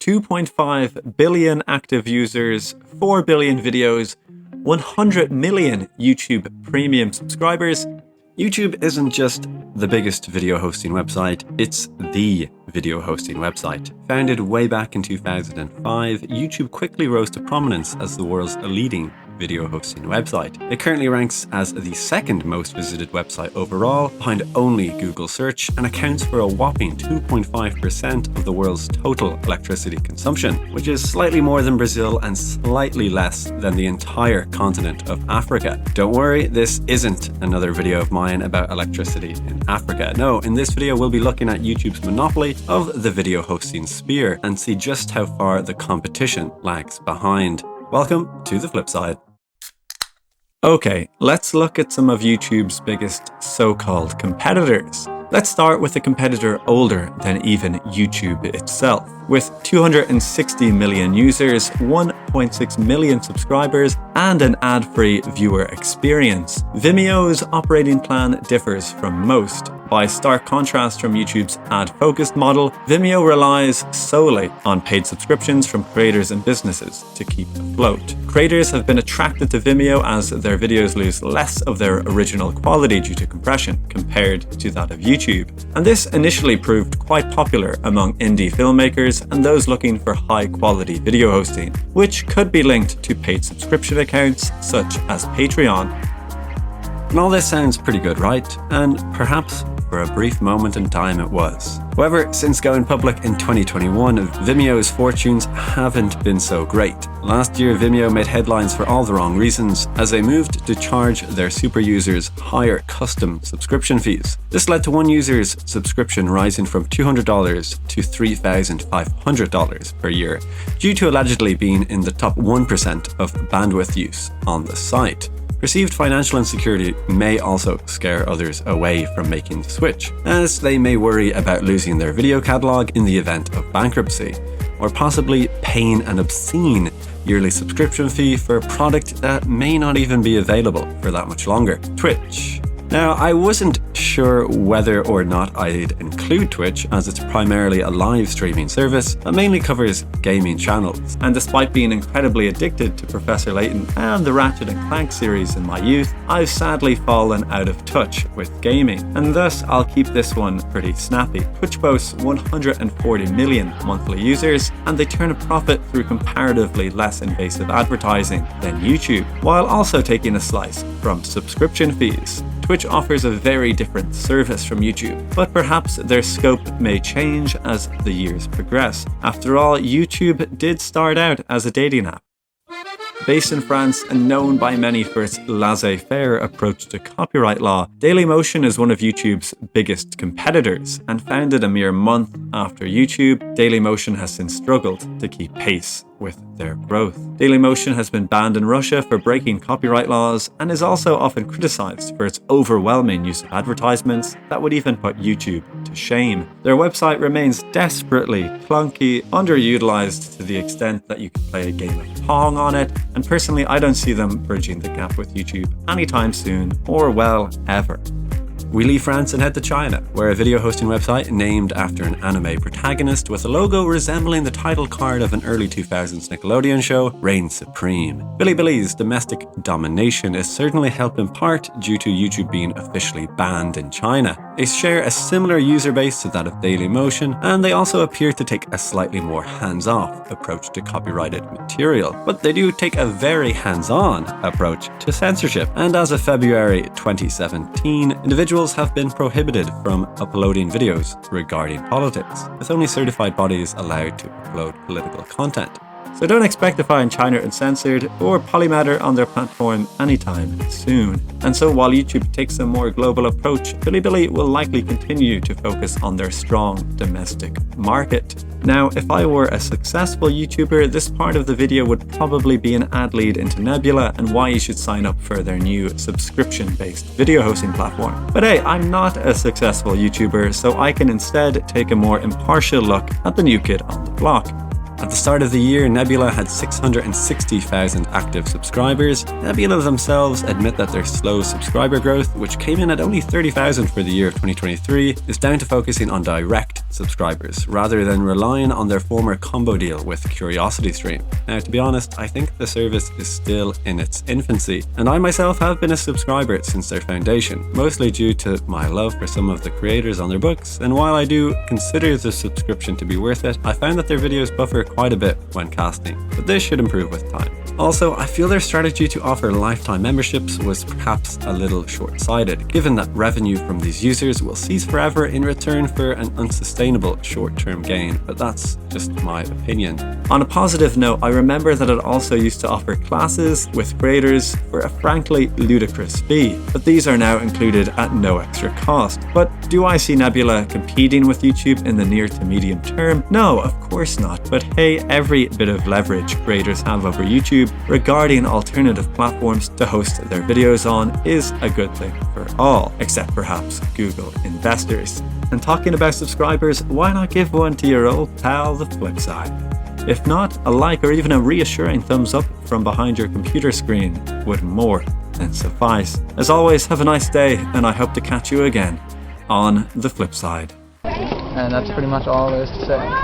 2.5 billion active users, 4 billion videos, 100 million YouTube premium subscribers. YouTube isn't just the biggest video hosting website, it's the video hosting website. Founded way back in 2005, YouTube quickly rose to prominence as the world's leading video hosting website. It currently ranks as the second most visited website overall, behind only Google search, and accounts for a whopping 2.5% of the world's total electricity consumption, which is slightly more than Brazil and slightly less than the entire continent of Africa. Don't worry, this isn't another video of mine about electricity in Africa. No, in this video we'll be looking at YouTube's monopoly of the video hosting sphere and see just how far the competition lags behind. Welcome to the flip side. Okay, let's look at some of YouTube's biggest so-called competitors. Let's start with a competitor older than even YouTube itself. With 260 million users, 1.6 million subscribers, and an ad-free viewer experience, Vimeo's operating plan differs from most. By stark contrast from YouTube's ad-focused model, Vimeo relies solely on paid subscriptions from creators and businesses to keep afloat. Creators have been attracted to Vimeo as their videos lose less of their original quality due to compression compared to that of YouTube. And this initially proved quite popular among indie filmmakers and those looking for high-quality video hosting, which could be linked to paid subscription accounts such as Patreon. And all this sounds pretty good, right? And perhaps for a brief moment in time it was. However, since going public in 2021, Vimeo's fortunes haven't been so great. Last year, Vimeo made headlines for all the wrong reasons, as they moved to charge their super users higher custom subscription fees. This led to one user's subscription rising from $200 to $3,500 per year, due to allegedly being in the top 1% of bandwidth use on the site. Perceived financial insecurity may also scare others away from making the switch, as they may worry about losing their video catalog in the event of bankruptcy, or possibly paying an obscene yearly subscription fee for a product that may not even be available for that much longer. Twitch. Now, I wasn't sure whether or not I'd include Twitch, as it's primarily a live streaming service that mainly covers gaming channels. And despite being incredibly addicted to Professor Layton and the Ratchet & Clank series in my youth, I've sadly fallen out of touch with gaming, and thus I'll keep this one pretty snappy. Twitch boasts 140 million monthly users, and they turn a profit through comparatively less invasive advertising than YouTube, while also taking a slice from subscription fees. Twitch offers a very different service from YouTube, but perhaps their scope may change as the years progress. After all, YouTube did start out as a dating app. Based in France and known by many for its laissez-faire approach to copyright law, Dailymotion is one of YouTube's biggest competitors, and founded a mere month after YouTube, Dailymotion has since struggled to keep pace with their growth. Dailymotion has been banned in Russia for breaking copyright laws and is also often criticized for its overwhelming use of advertisements that would even put YouTube to shame. Their website remains desperately clunky, underutilized to the extent that you can play a game of Pong on it, and personally I don't see them bridging the gap with YouTube anytime soon, or well, ever. We leave France and head to China, where a video hosting website named after an anime protagonist with a logo resembling the title card of an early 2000s Nickelodeon show reigns supreme. Bilibili's domestic domination is certainly helped in part due to YouTube being officially banned in China. They share a similar user base to that of Dailymotion, and they also appear to take a slightly more hands-off approach to copyrighted material. But they do take a very hands-on approach to censorship, and as of February 2017, individuals have been prohibited from uploading videos regarding politics, with only certified bodies allowed to upload political content. So don't expect to find China Uncensored or Polymatter on their platform anytime soon. And so while YouTube takes a more global approach, Bilibili will likely continue to focus on their strong domestic market. Now, if I were a successful YouTuber, this part of the video would probably be an ad lead into Nebula and why you should sign up for their new subscription-based video hosting platform. But hey, I'm not a successful YouTuber, so I can instead take a more impartial look at the new kid on the block. At the start of the year, Nebula had 660,000 active subscribers. Nebula themselves admit that their slow subscriber growth, which came in at only 30,000 for the year of 2023, is down to focusing on direct subscribers, rather than relying on their former combo deal with CuriosityStream. Now, to be honest, I think the service is still in its infancy, and I myself have been a subscriber since their foundation, mostly due to my love for some of the creators on their books, and while I do consider the subscription to be worth it, I found that their videos buffer quite a bit when casting, but this should improve with time. Also, I feel their strategy to offer lifetime memberships was perhaps a little short-sighted, given that revenue from these users will cease forever in return for an unsustainable short-term gain, but that's just my opinion. On a positive note, I remember that it also used to offer classes with creators for a frankly ludicrous fee, but these are now included at no extra cost. But do I see Nebula competing with YouTube in the near to medium term? No, of course not, but hey, every bit of leverage creators have over YouTube regarding alternative platforms to host their videos on is a good thing for all, except perhaps Google investors. And talking about subscribers, why not give one to your old pal, the flip side? If not, a like or even a reassuring thumbs up from behind your computer screen would more than suffice. As always, have a nice day, and I hope to catch you again on the flip side. And that's pretty much all there is to say.